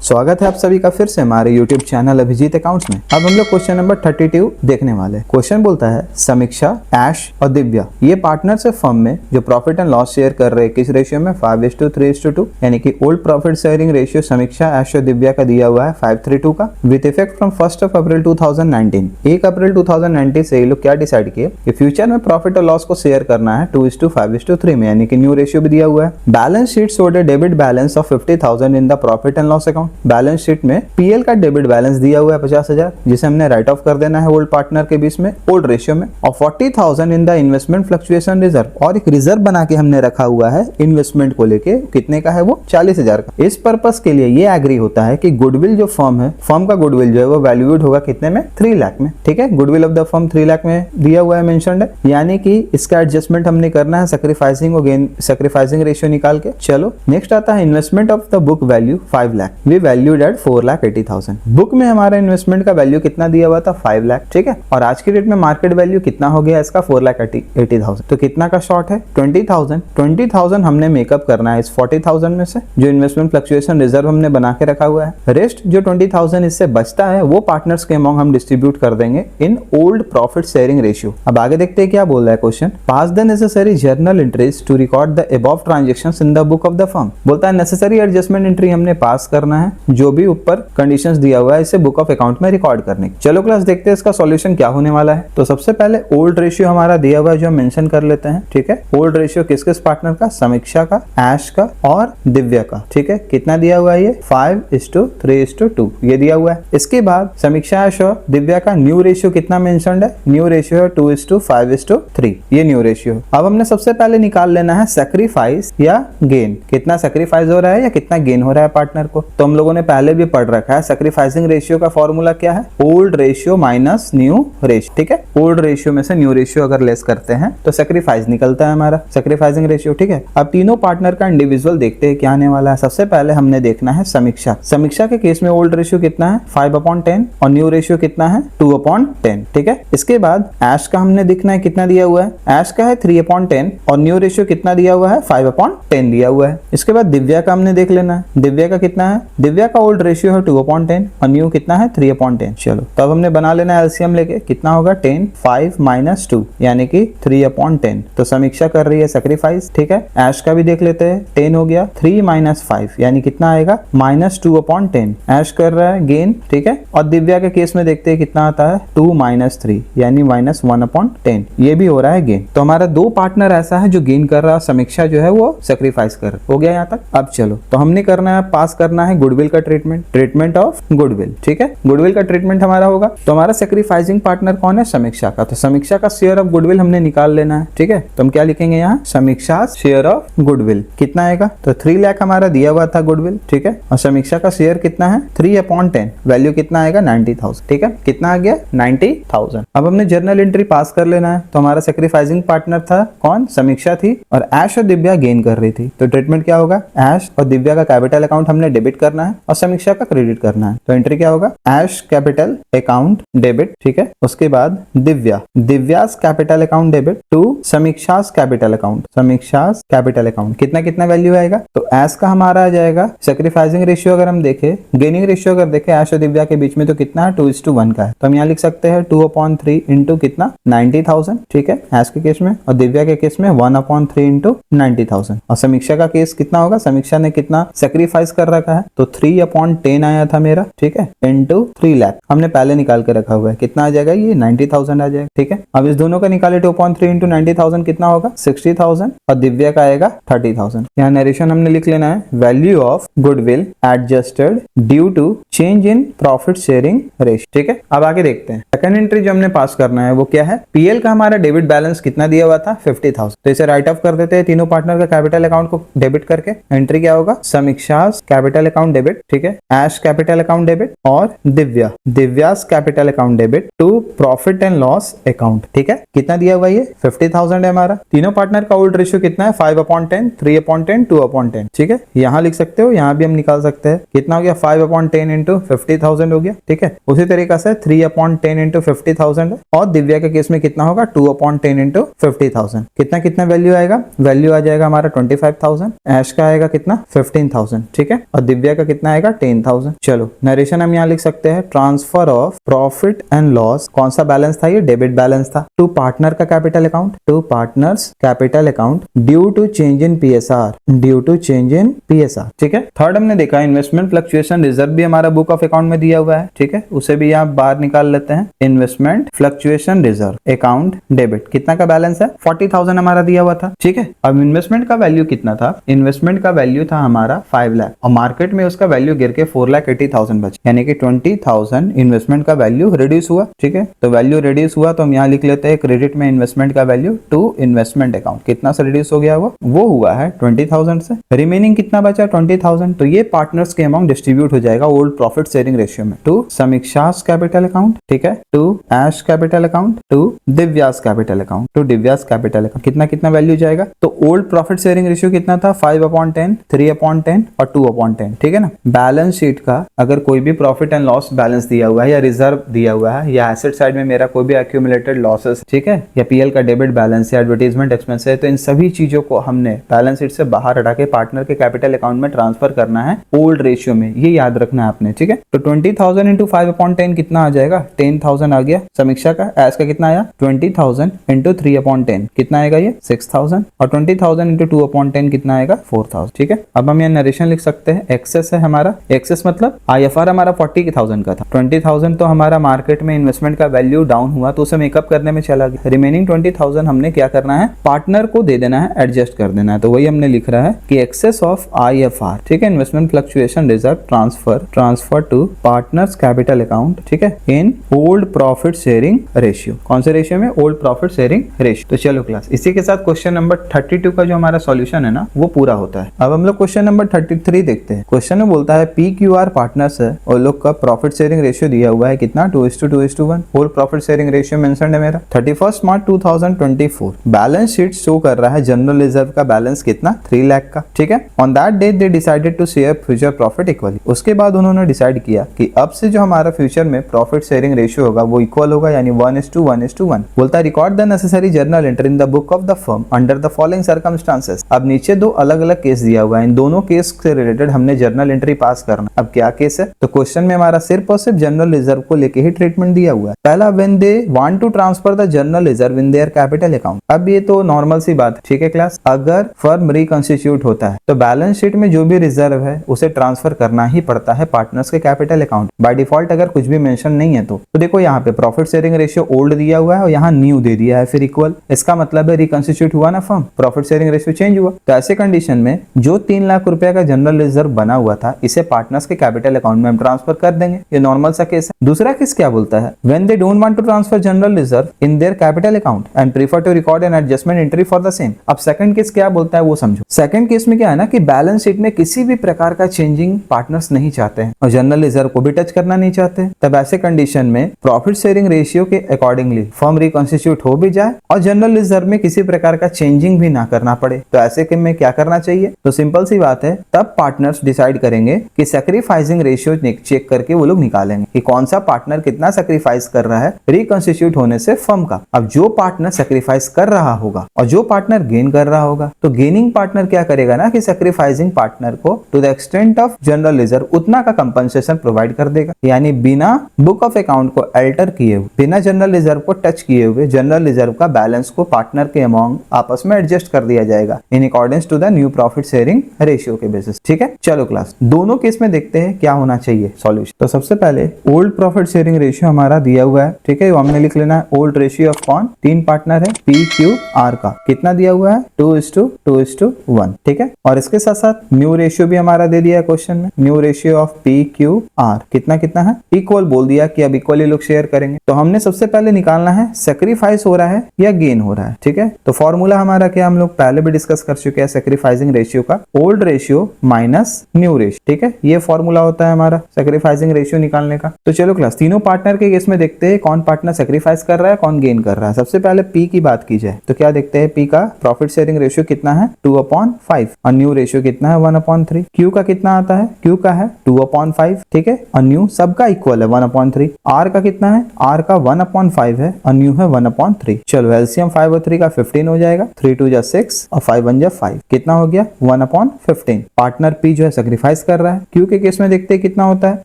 स्वागत है आप सभी का फिर से हमारे YouTube चैनल अभिजीत अकाउंट्स में। अब हम लोग क्वेश्चन नंबर 32 देखने वाले हैं। क्वेश्चन बोलता है समीक्षा, ऐश और दिव्या ये पार्टनर्स है फर्म में जो प्रॉफिट एंड लॉस शेयर कर रहे हैं। किस रेशियो में? 5:3:2, यानी कि ओल्ड प्रॉफिट शेयरिंग रेशियो समीक्षा, ऐश और दिव्या का दिया हुआ है 5:3:2 का, विद इफेक्ट फ्रॉम 1 अप्रैल 2019। 1 अप्रैल 2019 से ये लोग क्या डिसाइड किए कि फ्यूचर में प्रॉफिट और लॉस को शेयर करना है 2:5:3 में, यानी कि न्यू रेशियो भी दिया हुआ है। Balance sheet showed A debit balance of 50,000 in the profit and loss account. Balance sheet में पीएल का डेबिट बैलेंस दिया हुआ है 50,000, जिसे हमने राइट ऑफ कर देना है ओल्ड पार्टनर के बीच में ओल्ड रेशियो में, और 40,000 in the investment fluctuation reserve, और एक रिजर्व बना के हमने रखा हुआ है इन्वेस्टमेंट को लेके। कितने का है वो? 40,000 का। इस पर्पस के लिए ये एग्री होता है कि गुडविल जो फर्म है, फर्म का गुडविल जो है वो वैल्यूड होगा कितने में? 3 लाख में। ठीक है, goodwill of the firm 3 lakh में दिया हुआ है, मेंशन्ड है, यानी कि इसका एडजस्टमेंट हमने करना है सैक्रिफाइसिंग और गेन सैक्रिफाइसिंग रेशियो निकाल के। चलो नेक्स्ट आता है investment of the book value 5 lakh, we valued at 4,80,000। Book में हमारा इन्वेस्टमेंट का वैल्यू कितना दिया हुआ था? 5 लाख। ठीक है, और आज की डेट में मार्केट वैल्यू कितना हो गया इसका? 4,80,000। तो कितना का शॉर्ट है? 20,000। 20,000 हमने मेकअप करना है इस 40,000 में से, जो इन्वेस्टमेंट फ्लक्चुएशन रिजर्व हमने बना के रखा हुआ है। रेस्ट जो 20,000 इससे बचता है वो पार्टनर्स के अमॉन्ग हम डिस्ट्रीब्यूट कर देंगे in old profit sharing ratio. अब आगे देखते हैं क्या बोल रहा है question. Pass the necessary journal entries to record the above transactions in the book of the firm. बोलता है नेसेसरी एडजस्टमेंट एंट्री हमने पास करना है, जो भी ऊपर कंडीशंस दिया हुआ है इसे बुक ऑफ अकाउंट में रिकॉर्ड करने की। चलो क्लास देखते हैं इसका सॉल्यूशन क्या होने वाला है। तो सबसे पहले ओल्ड रेशियो हमारा दिया हुआ है जो हम मेंशन कर लेते हैं। ठीक है, ओल्ड रेशियो किस किस पार्टनर का? समीक्षा का, ऐश का और दिव्या का। ठीक है, कितना दिया हुआ है ये? 5:3:2 ये दिया हुआ है। इसके बाद समीक्षा, ऐश और दिव्या का न्यू रेशियो कितना मेंशन्ड है? न्यू रेशियो है 2:5:3, ये न्यू रेशियो। अब हमने सबसे पहले निकाल लेना है सैक्रिफाइस या गेन। कितना सैक्रिफाइस हो रहा है या कितना गेन हो रहा है पार्टनर को। तो हम लोगों ने पहले भी पढ़ रखा है सैक्रिफाइसिंग रेशियो का फॉर्मूला क्या है? Old ratio minus new ratio. ठीक है, ओल्ड रेशियो में से न्यू रेशियो अगर लेस करते हैं तो सैक्रिफाइस निकलता है हमारा सैक्रिफाइसिंग रेशियो। ठीक है, अब तीनों पार्टनर का इंडिविजुअल देखते हैं क्या आने वाला है। सबसे पहले हमने देखना है समीक्षा। समीक्षा के केस में ओल्ड रेशियो कितना है? 5/10 और न्यू रेशियो कितना है? 2/10। ठीक है, इसके बाद ऐश का हमने देखना है कितना दिया हुआ है। ऐश का है 3/10 और न्यू रेशियो कितना दिया हुआ है? 5/10 दिया हुआ है। इसके बाद दिव्या का हमने देख लेना है। दिव्या का कितना है? दिव्या का ओल्ड रेशियो है 2/10 और न्यू कितना है? 3/10। चलो तब हमने बना लेना है एलसीएम लेके। कितना होगा? 10, 5 - 2 यानी कि 3/10। तो समीक्षा कर रही है सैक्रिफाइस। ठीक है, ऐश का भी देख लेते हैं। 10 हो गया, 3 - 5 यानी कितना आएगा? -2/10। ऐश कर रहा है गेन। ठीक है, और दिव्या के केस में देखते हैं कितना आता है? 2 - 3 यानी -1/10, ये भी हो रहा है गेन। तो हमारा दो पार्टनर ऐसा है जो गेन कर रहा है, समीक्षा जो है वो सैक्रिफाइस कर। हो गया यहाँ तक। अब चलो तो हमने करना है, पास करना है गुडविल का ट्रीटमेंट ऑफ गुडविल। ठीक है, गुडविल का ट्रीटमेंट हमारा होगा। तो हमारा सैक्रिफाइसिंग पार्टनर कौन है? समीक्षा का। तो समीक्षा का शेयर ऑफ गुडविल हमने निकाल लेना है। ठीक है, तो हम क्या लिखेंगे यहाँ? समीक्षा शेयर ऑफ गुडविल कितना आएगा? तो 3 लाख हमारा दिया हुआ था गुडविल। ठीक है, और समीक्षा का शेयर कितना है? 3/10, वैल्यू कितना आएगा? 90,000। ठीक है, कितना आ गया? 90,000। अब हमने जर्नल एंट्री पास कर लेना है। तो हमारा सैक्रिफाइसिंग पार्टनर था कौन? समीक्षा थी, और ऐश और दिव्या गेन कर रही थी। तो ट्रीटमेंट क्या होगा? ऐश और दिव्या का कैपिटल अकाउंट हमने डेबिट करना है और समीक्षा का क्रेडिट करना है। तो एंट्री क्या होगा? ऐश कैपिटल अकाउंट डेबिट। ठीक है, उसके बाद Divya's capital account debit to Samiksha's capital account. Samiksha's capital account कितना कितना वैल्यू आएगा? तो ऐश का हमारा आ जाएगा सैक्रिफाइसिंग रेशियो अगर हम देखें, गेनिंग रेशियो अगर देखें ऐश और दिव्या के बीच में तो कितना है? 2:1 का है। तो हम यहाँ लिख सकते हैं 2/3 इंटू कितना? 90,000। ठीक है, ऐश के केस में, और दिव्या के केस में 1/3 इंटू 90,000। और समीक्षा का केस कितना होगा? समीक्षा ने कितना सैक्रिफाइस कर रखा है? तो 3/10 आया था मेरा। ठीक है, इंटू 3 लाख हमने पहले निकाल के रखा हुआ है। कितना आ जाएगा? ये 90,000 आ जाएगा। ठीक है, अब इस दोनों का निकाले 2/3 इंटू 90,000 कितना होगा? 60,000, और दिव्या का आएगा 30,000। यहाँ नरेशन हमने लिख लेना है, value of goodwill adjusted due to change in profit sharing ratio. ठीक है, अब आगे देखते हैं सेकंड एंट्री जो हमने पास करना है वो क्या है? पीएल का हमारा डेबिट बैलेंस कितना दिया हुआ था? 50,000। तो इसे राइट ऑफ कर देते हैं तीनों पार्टनर का कैपिटल अकाउंट को डेबिट करके। एंट्री क्या होगा? Samiksha's capital account debit. ठीक है, ऐश कैपिटल अकाउंट डेबिट और Divya's capital account debit to profit and loss account. ठीक है, कितना दिया हुआ? ये 50,000 है हमारा। तीनों पार्टनर का ओल्ड रेशियो कितना है? 5/10, 3/10, 2/10। ठीक है, यहाँ लिख सकते हो, यहाँ भी हम निकाल सकते हैं। कितना हो गया? 5/10 इंटू 50,000 हो गया। ठीक है, उसी तरीके से 3/10 इंटू 50,000 है, और दिव्या के केस में कितना होगा? 2/10 इंटू 50,000। कितना कितना वैल्यू आएगा? वैल्यू आ जाएगा हमारा 25,000। ऐश का आएगा कितना? 15,000। ठीक है, और दिव्या का कितना आएगा 10,000। चलो नरेशन हम यहाँ लिख सकते हैं, transfer of profit and loss, कौन सा बैलेंस था ये, डेबिट बैलेंस था, टू पार्टनर का capital account, to partners capital account due to change in PSR, due to change in PSR. ठीक है। थर्ड हमने देखा इन्वेस्टमेंट फ्लक्चुएशन रिजर्व भी हमारा बुक ऑफ अकाउंट में दिया हुआ है। ठीक है, उसे भी यहाँ बाहर निकाल लेते हैं। Investment fluctuation reserve account debit, कितना का बैलेंस है, 40,000 हमारा दिया हुआ था। ठीक है, अब इन्वेस्टमेंट का वैल्यू कितना था, इन्वेस्टमेंट का वैल्यू था हमारा 5 लाख और मार्केट में उसका वैल्यू गिर के 4,80,000 बचा, यानी कि 20,000 इन्वेस्टमेंट का वैल्यू रिड्यूस हुआ। ठीक है, तो वैल्यू रिड्यूस हुआ तो हम यहाँ लिख लेते हैं क्रेडिट में इन्वेस्टमेंट का वैल्यू टू इन्वेस्टमेंट अकाउंट। कितना से रिड्यूस हो गया वो हुआ है 20,000 से। रिमेनिंग कितना बचा 20,000, तो ये पार्टनर्स के अमाउंट डिस्ट्रीब्यूट हो जाएगा ओल्ड प्रॉफिट शेयरिंग रेशियो में टू समीक्षास कैपिटल अकाउंट, ठीक है, to Ash capital account, to Divya's capital account, to Divya's capital account. कितना कितना वैल्यू जाएगा, तो ओल्ड प्रॉफिट शेयरिंग रेशियो कितना था 5/10, 3/10 और 2/10। ठीक है ना। बैलेंस शीट का अगर कोई भी प्रॉफिट एंड लॉस बैलेंस दिया हुआ है या रिजर्व दिया हुआ है या एसेट साइड में मेरा कोई भी एक्यूमुलेटेड लॉसेस, ठीक है, या पीएल का डेबिट बैलेंस या एडवर्टाइजमेंट एक्सपेंस है, तो इन सभी चीजों को हमने बैलेंस शीट से बाहर हटा के पार्टनर के कैपिटल अकाउंट में ट्रांसफर करना है ओल्ड रेशियो में, ये याद रखना है आपने। ठीक है, तो 20,000 इंटू 5/10 कितना आ जाएगा, 10,000 आ गया। समीक्षा का एस का कितना आया 20,000 इंटू 3/10 कितना आएगा ये 6,000 और 20,000 इंटू 2/10 कितना आएगा 4,000। ठीक है, अब हम यहाँ नरेशन लिख सकते हैं। एक्सेस है हमारा, एक्सेस मतलब आईएफआर हमारा 40,000 का था, 20,000 तो हमारा मार्केट में इन्वेस्टमेंट का वैल्यू डाउन हुआ तो उसे मेकअप करने में चला गया। रिमेनिंग 20,000 हमने क्या करना है, पार्टनर को दे देना है, एडजस्ट कर देना है। तो वही हमने लिख रहा है कि एक्सेस ऑफ आईएफआर, ठीक है, investment fluctuation reserve transfer to partners capital account, ठीक है, in old profit sharing ratio. कौन से रेशियो में, ओल्ड प्रॉफिट शेयरिंग रेशियो। तो चलो क्लास, इसी के साथ क्वेश्चन नंबर 32 का जो हमारा सॉल्यूशन है ना वो पूरा होता है। अब हम लोग क्वेश्चन नंबर 33 देखते हैं। क्वेश्चन में बोलता है PQR पार्टनर्स है और लोग का प्रॉफिट शेयरिंग रेशियो दिया हुआ है कितना 2:2:1। Old profit sharing ratio mention है मेरा 31 मार्च 2024। बैलेंस शीट शो कर रहा है जनरल रिजर्व का बैलेंस कितना 3 लाख का। ठीक है, on that day they decided to share future profit equally. उसके बाद उन्होंने डिसाइड किया कि अब से जो हमारा फ्यूचर में प्रॉफिट शेयरिंग रेशियो होगा वो इक्वल होगा, यानी 1:1:1। बोलता है record the necessary journal entry in the book of the firm under the following circumstances. अब नीचे दो अलग अलग केस दिया हुआ है, इन दोनों केस से रिलेटेड हमने जर्नल एंट्री पास करना। अब क्या केस है, तो क्वेश्चन में हमारा सिर्फ और सिर्फ जनरल रिजर्व को लेके ही ट्रीटमेंट दिया हुआ है। पहला, when they want to transfer the general reserve in their capital account. अब ये तो नॉर्मल सी बात है, ठीक है क्लास, अगर फर्म रिकंस्टिट्यूट होता है तो बैलेंस शीट में जो भी रिजर्व है उसे ट्रांसफर करना ही पड़ता है पार्टनर्स के कैपिटल अकाउंट बाय डिफॉल्ट, अगर कुछ भी मेंशन नहीं है तो देखो यहाँ पे प्रॉफिट शेयरिंग रेशियो ओल्ड दिया हुआ है और यहाँ न्यू दे दिया है फिर इक्वल। इसका मतलब है रिकंस्टिट्यूट हुआ ना firm, profit sharing ratio change हुआ। तो ऐसे कंडीशन में जो 3 लाख रुपए का जनरल रिजर्व बना हुआ था इसे पार्टनर्स के कैपिटल अकाउंट में हम ट्रांसफर कर देंगे, ये नॉर्मल सा केस है। दूसरा केस क्या बोलता है, when they don't want to transfer general reserve in their capital account and prefer to record an adjustment entry for the same. अब सेकंड केस क्या बोलता है वो समझो। सेकंड केस में क्या है ना कि बैलेंस शीट में किसी भी प्रकार का चेंजिंग पार्टनर्स नहीं चाहते हैं और जनरल रिजर्व को भी टच करना नहीं चाहते। तब ऐसे कंडीशन में प्रॉफिट शेयरिंग रेशियो के अकॉर्डिंगली फर्म रिकंस्टिट्यूट हो भी जाए और जनरल रिजर्व में किसी प्रकार का चेंजिंग भी ना करना पड़े, तो ऐसे में क्या करना चाहिए, तो सिंपल सी बात है, तब पार्टनर्स डिसाइड करेंगे कि सैक्रिफाइसिंग रेशियो चेक करके वो लोग निकालेंगे कि कौन सा पार्टनर कितना सैक्रिफाइस कर रहा है रिकंस्टिट्यूट होने से फर्म का। अब जो पार्टनर सैक्रिफाइस कर रहा होगा और जो पार्टनर गेन कर रहा होगा, तो गेनिंग पार्टनर क्या करेगा ना कि सैक्रिफाइसिंग पार्टनर को to the extent of general reserve उतना का कंपनसेशन प्रोवाइड कर देगा, यानी बिना बुक ऑफ अकाउंट को अल्टर किए हुए, बिना जनरल रिजर्व को टच किए हुए जनरल रिजर्व का बैलेंस को पार्टनर के अमाउंट आपस में एडजस्ट कर दिया जाएगा in accordance to the new profit sharing ratio के बेसिस। ठीक है, चलो क्लास, दोनों केस में देखते हैं क्या होना चाहिए सॉल्यूशन। तो सबसे पहले ओल्ड प्रॉफिट शेयरिंग रेशियो हमारा दिया हुआ है, ठीक है, वो हमने लिख लेना है ओल्ड रेशियो ऑफ कौन, 3 पार्टनर है PQR का, कितना दिया हुआ है 2:2:1। ठीक है, और इसके साथ साथ न्यू रेशियो भी हमारा दे दिया है क्वेश्चन में, न्यू रेशियो ऑफ PQR कितना कितना है, इक्वल बोल दिया कि अब इक्वली लोग शेयर करेंगे। तो हमने सबसे पहले निकालना है सैक्रिफाइस हो रहा है या गेन हो रहा है। ठीक है, तो फॉर्मूला हमारा क्या हम लोग पहले भी डिस्कस कर चुके हैं, सैक्रिफाइसिंग रेशियो का old ratio minus new ratio. ठीक है, ये फॉर्मूला होता है हमारा सैक्रिफाइसिंग रेशियो निकालने का। तो चलो क्लास, तीनों पार्टनर के केस में देखते हैं कौन पार्टनर सैक्रिफाइस कर रहा है कौन गेन कर रहा है। सबसे पहले P की बात की जाए तो क्या देखते हैं, P का प्रॉफिट शेयरिंग रेशियो कितना है 2/5 और न्यू रेशियो कितना है 1/3। Q का कितना आता है, Q का है 2/5, ठीक है, और न्यू सबका इक्वल है 1/3। R का कितना है, R का 1/5 है और न्यू है 1/3। चलो एलसीएम 5 और 3 का 15 हो जाएगा, 3 2 जा 6 और 5 1 जा 5, कितना हो गया 1/15। पार्टनर P जो है सैक्रिफाइस कर रहा है। क्यू के केस में देखते हैं कितना होता है,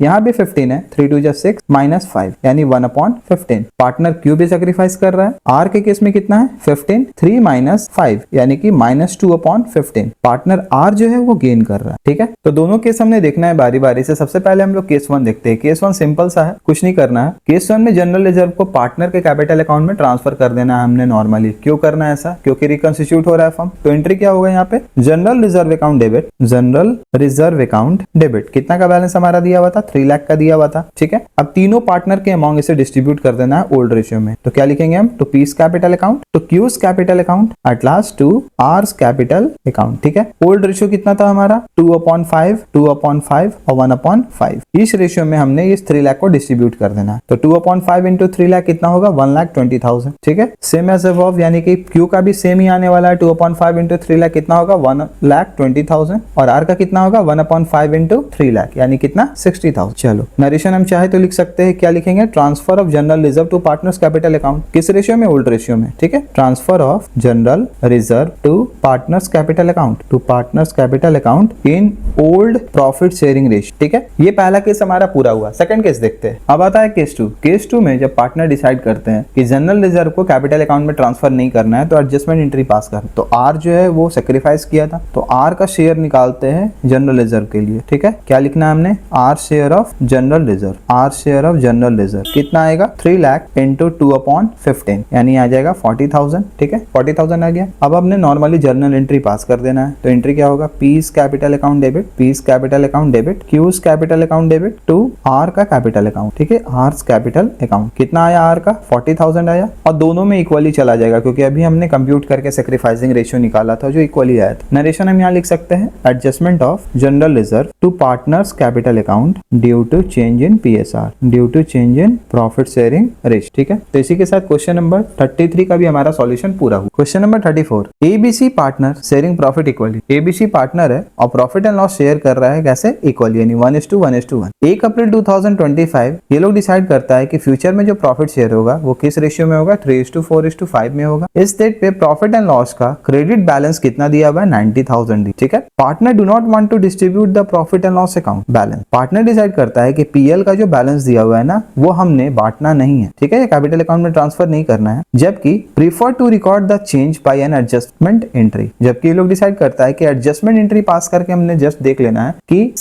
यहाँ भी 15 है, 3 2 6 माइनस 5 यानी 1/15। पार्टनर क्यू भी सेक्रीफाइस कर रहा है। आर के केस में कितना है 15, 3 माइनस 5 यानी कि -2/15। पार्टनर आर जो है वो गेन कर रहा है। ठीक है, तो दोनों केस हमने देखना है बारी बारी से। सबसे पहले हम लोग केस 1 देखते हैं। केस 1 सिंपल सा है, कुछ नहीं करना है। केस 1 में जनरल रिजर्व को पार्टनर के कैपिटल अकाउंट में ट्रांसफर कर देना है हमने नॉर्मली। क्यों करना है ऐसा, क्योंकि रिकंस्टिट्यूट हो रहा है फर्म। तो एंट्री क्या होगा यहाँ पे, general reserve account debit, general reserve account debit. कितना का बैलेंस हमारा दिया हुआ था, 3 लाख का दिया हुआ था। ठीक है, अब तीनों पार्टनर के अमाउंट इसे डिस्ट्रीब्यूट कर देना है ओल्ड रेशियो में। तो क्या लिखेंगे हम, to P's capital account, to Q's capital account, at last to R's capital account. ठीक है, ओल्ड रेशियो कितना था हमारा 2/5, 2/5 और 1/5। इस रेशियो में हमने इस 3 लाख को डिस्ट्रीब्यूट कर देना है। तो 2/5 इंटू 3 लाख कितना होगा, 1,20,000। ठीक है, सेम एज अबव, यानी कि क्यू का भी सेम ही आने वाला है। 2/5 इंटू 3 लाख कितना होगा, 1,20,000 और आर का कितना होगा 1/5 इंटू 3 लाख यानी कितना 60,000। चलो नरेशन हम चाहे तो लिख सकते हैं, क्या लिखेंगे, transfer of general reserve to partners capital account. किस रेशियो में, ओल्ड रेशियो में। ठीक है, transfer of general reserve to partners capital account, to partners capital account in old profit sharing ratio. ठीक है, ये पहला केस हमारा पूरा हुआ। सेकंड केस देखते हैं। अब आता है केस 2। केस 2 में जब पार्टनर डिसाइड करते हैं कि जनरल रिजर्व को कैपिटल अकाउंट में ट्रांसफर नहीं करना है तो एडजस्टमेंट एंट्री पास कर। तो आर जो है वो सेक्रीफाइस किया था, तो आर का शेयर निकालते हैं जनरल रिजर्व के लिए। ठीक है, क्या लिखना है हमने, R share of general reserve, R share of general reserve कितना आएगा 3 लाख इंटू 2/15 यानी आ जाएगा 40,000। ठीक है, 40,000 आ गया। अब हमने नॉर्मली जर्नल एंट्री पास कर देना है। तो एंट्री क्या होगा, P's capital account debit, P's capital account debit, Q's capital account debit to R का कैपिटल अकाउंट। ठीक है, आर्स कैपिटल अकाउंट कितना आया, आर का 40,000 आया और दोनों में इक्वली चला जाएगा क्योंकि अभी हमने कंप्यूट करके सेक्रीफाइसिंग रेशियो निकाला था जो इक्वली आया था। नरेशन हम यहाँ लिख सकते हैं, adjustment of general reserve to partners capital account due to change in PSR, due to change in profit sharing ratio. ठीक है, तो इसी के साथ क्वेश्चन नंबर 33 का भी हमारा सॉल्यूशन पूरा हुआ। Question number 34, ABC partner sharing profit equally. ABC partner है और प्रॉफिट एंड लॉस शेयर कर रहा है कैसे, इक्वली यानी 1:1:1। 1 अप्रैल 2025 ये लोग डिसाइड करता है कि फ्यूचर में जो प्रॉफिट शेयर होगा वो किस रेशियो में होगा, 3:4:5 में होगा। इस डेट पे प्रॉफिट एंड लॉस का क्रेडिट बैलेंस कितना दिया हुआ है, 90,000। ठीक है, partner do not want to distribute the profit and loss account balance. Partner decide करता है कि पीएल का जो बैलेंस दिया हुआ है ना वो हमने बांटना नहीं है। ठीक है, कैपिटल अकाउंट में ट्रांसफर नहीं करना है, जबकि prefer to record the change by an adjustment entry. जबकि ये लोग डिसाइड करता है कि एडजस्टमेंट एंट्री पास करके हमने जस्ट देख लेना है कि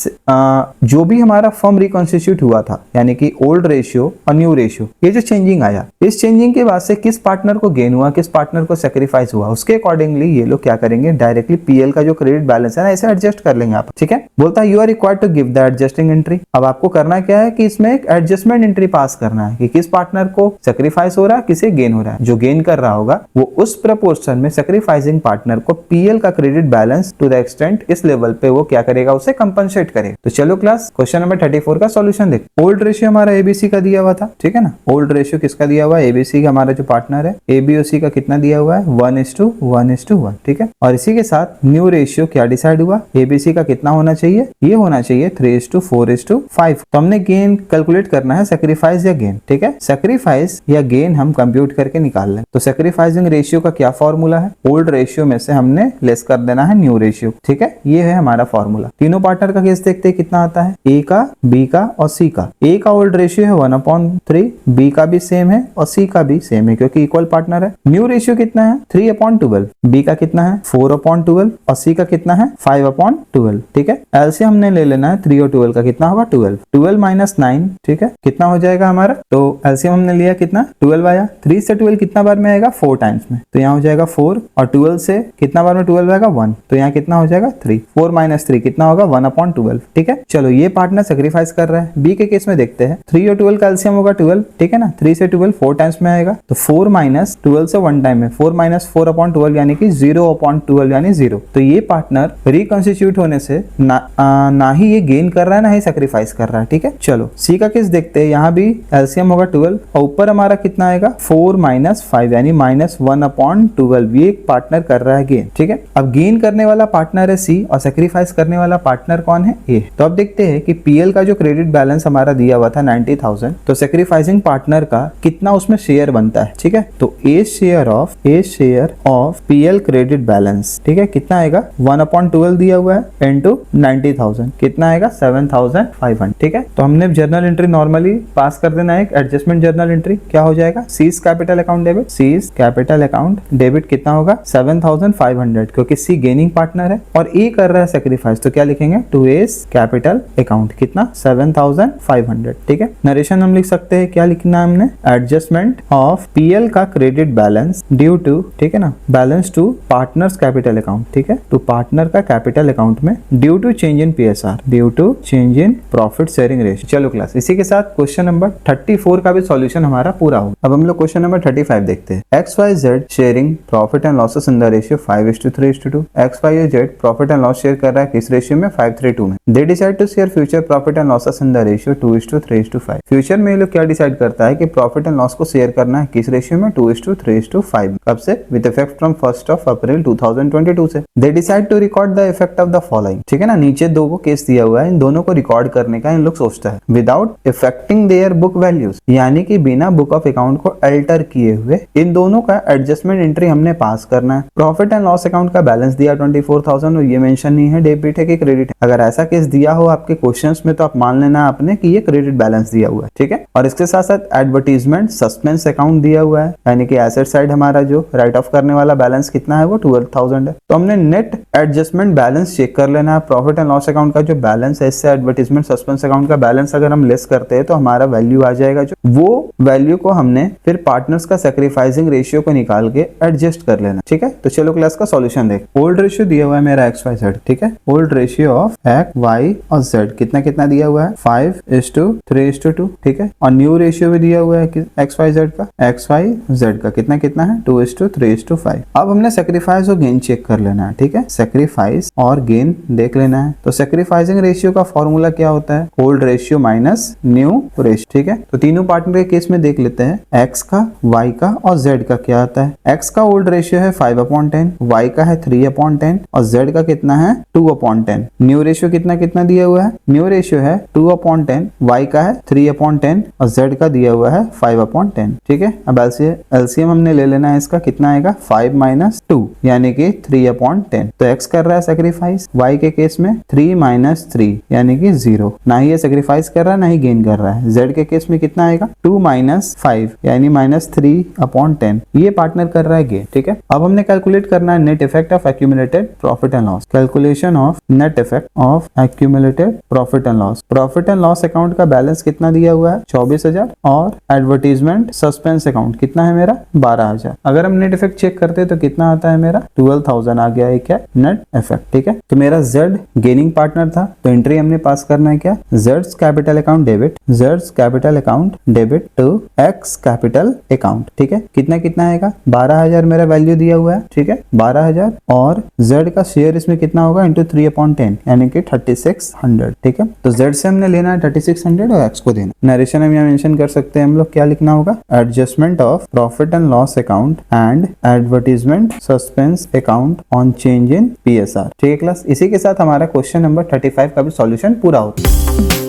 जो भी हमारा फर्म रिकॉन्स्टिट्यूट हुआ था यानी कि ओल्ड रेशियो और न्यू रेशियो, ये जो चेंजिंग आया, इस चेंजिंग के बाद से किस पार्टनर को गेन हुआ, किस पार्टनर को सेक्रीफाइस हुआ, उसके अकॉर्डिंगली ये लोग क्या करेंगे, डायरेक्टली पीएल का जो क्रेडिट बैलेंस है ना इसे एडजस्ट कर लेंगे आप। ठीक है, बोलता है you are required to give the adjusting entry. अब आपको करना क्या है कि इसमें एक एडजस्टमेंट एंट्री पास करना है कि किस पार्टनर को सेक्रीफाइस हो रहा है, किसे गेन हो रहा है। जो गेन कर रहा होगा वो उस प्रपोर्शन में सेक्रीफाइसिंग पार्टनर को पीएल का credit balance to the extent इस लेवल पे वो क्या करेगा, उसे कंपनसेट करेगा। तो चलो क्लास क्वेश्चन नंबर 34 का सॉल्यूशन देख। ओल्ड रेशियो हमारा एबीसी का दिया हुआ था। ठीक है ना, ओल्ड रेशियो किसका दिया हुआ है, एबीसी का, हमारा जो पार्टनर है एबीओसी का कितना दिया हुआ है 1:1:1। ठीक है, और इसी के साथ न्यू रेशियो क्या डिसाइड हुआ, एबीसी का कितना होना चाहिए, ये होना चाहिए 3:4:5। तो हमने गेन कैलकुलेट करना है, सेक्रीफाइस या गेन। ठीक है, सेक्रीफाइस या गेन हम कंप्यूट करके निकाल लें। तो सेक्रीफाइसिंग रेशियो का क्या फॉर्मूला है, ओल्ड रेशियो में से हमने लेस कर देना है न्यू रेशियो। ठीक है, ये है हमारा फॉर्मूला। तीनों पार्टनर का केस देखते हैं कितना आता है, ए का, बी का और सी का। ए का ओल्ड रेशियो है 1/3, बी का भी सेम है और सी का भी सेम है क्योंकि इक्वल पार्टनर है। न्यू रेशियो कितना है 3/12, बी का कितना है 4/12 और सी का कितना है 5/12। ठीक है, एलसीएम हमने ले लेना है 3 और 12 का कितना होगा 12, 12 - 9। ठीक है, कितना हो जाएगा हमारा, तो एलसीएम हमने लिया कितना 12 आया। 3 से 12 कितना बार में आएगा 4 टाइम्स में, तो यहाँ हो जाएगा 4 और 12 से कितना बार में 12 आएगा 1, तो यहाँ कितना हो जाएगा 3। 4 - 3 कितना होगा 1/12। ठीक है, चलो ये पार्टनर सेक्रीफाइस कर रहा है। बी के केस में देखते हैं 3 और 12 का एलसीएम होगा 12। ठीक है ना, 3 से 12 4 टाइम्स में आएगा, तो 4 - 12 से 1 टाइम में 4 - 4/12 यानी कि 0/12 यानी 0। तो ये पार्टनर रिकॉन्स्टिट्यूट होने से ना ही ये गेन कर रहा है ना ही सेक्रीफाइस कर रहा है। ठीक है, चलो सी का केस देखते हैं। यहाँ भी एलसीएम होगा 12 और ऊपर हमारा कितना आएगा 4 - 5 यानी -1/12। ये पार्टनर कर रहा है गेन। ठीक है, अब गेन करने वाला पार्टनर है सी और सेक्रीफाइस करने वाला पार्टनर कौन है, ए। तो अब देखते हैं कि पीएल का जो क्रेडिट बैलेंस हमारा दिया हुआ था 90,000, तो सेक्रीफाइसिंग पार्टनर का कितना उसमें शेयर बनता है। ठीक है, तो A share of PL credit balance. ठीक है, कितना आएगा 1/12 दिया हुआ है इंटू 90 20,000, कितना आएगा 7,500। ठीक है, तो हमने जर्नल एंट्री नॉर्मली पास कर देना है, एक एडजस्टमेंट जर्नल एंट्री क्या हो जाएगा, seize capital account debit, seize capital account debit कितना होगा 7,500, क्योंकि सी गेनिंग पार्टनर है और ए कर रहा है सेक्रीफाइस, तो क्या लिखेंगे टू एस कैपिटल अकाउंट कितना 7,500। ठीक है, नरेशन हम लिख सकते हैं, क्या लिखना है हमने, एडजस्टमेंट ऑफ पीएल का क्रेडिट बैलेंस ड्यू टू, ठीक है ना, balance to partners capital account. ठीक है, तो पार्टनर का कैपिटल अकाउंट में due to change in PSR, due to change in profit sharing ratio. चलो क्लास, इसी के साथ क्वेश्चन नंबर 34 का भी सॉल्यूशन हमारा पूरा हो। अब हम लोग क्वेश्चन नंबर 35 देखते हैं। XYZ sharing profit and losses in the ratio 5:3:2। XYZ profit and loss share कर रहा है किस रेशियो में, 5:3:2 में। They decide to share future profit and losses in the ratio 2:3:5। Future में ये लोग क्या डिसाइड करता है कि प्रॉफिट एंड लॉस को शेयर करना है किस रेशियो में, 2:3:5। कब से, विद इफेक्ट फ्रॉम 1 अप्रैल 2022 से। They decide to record the effect of the following. ठीक है ना, नीचे दो को केस दिया हुआ है, इन दोनों को रिकॉर्ड करने का इन लोग सोचता है, without effecting their book values, यानी कि बिना बुक ऑफ अकाउंट को अल्टर किए हुए इन दोनों का एडजस्टमेंट एंट्री हमने पास करना है। प्रॉफिट एंड लॉस अकाउंट का बैलेंस दिया 24,000 और ये मेंशन नहीं है डेबिट है कि क्रेडिट है। अगर ऐसा केस दिया हो आपके क्वेश्चंस में तो आप मान लेना आपने कि ये क्रेडिट बैलेंस दिया हुआ है। ठीक है, और इसके साथ साथ एडवर्टीजमेंट सस्पेंस अकाउंट दिया हुआ है, यानी कि एसेट साइड हमारा जो राइट ऑफ करने वाला बैलेंस कितना है वो 12,000 है। तो हमने नेट एडजस्टमेंट बैलेंस चेक कर लेना है। प्रॉफिट एंड लॉस अकाउंट का जो बैलेंस है इससे एडवर्टीजमेंट सस्पेंस अकाउंट का बैलेंस अगर हम लेस करते हैं तो हमारा वैल्यू आ जाएगा, जो वो वैल्यू को हमने फिर पार्टनर्स का सैक्रिफाइसिंग रेशियो को निकाल के एडजस्ट कर लेना। ठीक है, तो चलो क्लास का सॉल्यूशन देख। ओल्ड रेशियो दिया हुआ है मेरा XYZ। ठीक है, old ratio of X, Y और Z कितना कितना दिया हुआ है, 5:3:2। ठीक है, और न्यू रेशियो भी दिया हुआ है XYZ का, XYZ का कितना कितना है 2:3:5। अब हमने सैक्रिफाइस और गेन चेक कर लेना है। ठीक है, सैक्रिफाइस और गेन देख लेना है। तो सैक्रिफाइसिंग रेशियो का फॉर्मूला क्या होता है, old ratio minus new ratio. ठीक है, तो तीनों पार्टनर के केस में देख लेते हैं, X का, Y का और Z का क्या आता है। X का ओल्ड रेशियो है 5/10, Y का है 3/10 और Z का कितना है 2/10। न्यू रेशियो कितना कितना दिया हुआ है, न्यू रेशियो है 2/10, Y का है 3/10 और Z का दिया हुआ है 5/10। ठीक है, अब एलसीएम हमने ले लेना है, इसका कितना आएगा 5 - 2 यानी कि 3/10। तो X कर रहा है सैक्रिफाइस, Y के केस में 3 - 3 यानी कि 0, ना ही ये सैक्रिफाइस कर रहा है ना ही गेन कर रहा है। Z के केस में कितना आएगा 2 - 5 यानी -3/10, ये पार्टनर कर रहा है गेन। ठीक है, अब हमने कैलकुलेट करना है net effect of accumulated profit and loss. Calculation of net effect of accumulated profit and loss. Profit and loss account का बैलेंस कितना दिया हुआ है 24,000 और एडवर्टीजमेंट सस्पेंस अकाउंट कितना है मेरा 12,000। अगर हम नेट इफेक्ट चेक करते हैं तो कितना आता है मेरा 12,000 आ गया है क्या नेट इफेक्ट। ठीक है, तो मेरा Z गेनिंग पार्टनर था, तो एंट्री हमने पास करना है क्या, Z's capital account debit, Z's capital account debit to X capital account. ठीक है, कितना कितना आएगा 12,000 मेरा वैल्यू दिया हुआ है। ठीक है, 12,000 और Z का शेयर इसमें कितना होगा इंटू 3/10 यानी कि 3600। ठीक है, तो Z से हमने लेना है 3600 और X को देना। नरेशन हम यहाँ मेंशन कर सकते हैं हम लोग, क्या लिखना होगा, adjustment of profit and loss account and advertisement suspense account on change in PSR। ठीक है क्लास, इसी के साथ हमारा क्वेश्चन नंबर 35 का भी सॉल्यूशन पूरा होता है।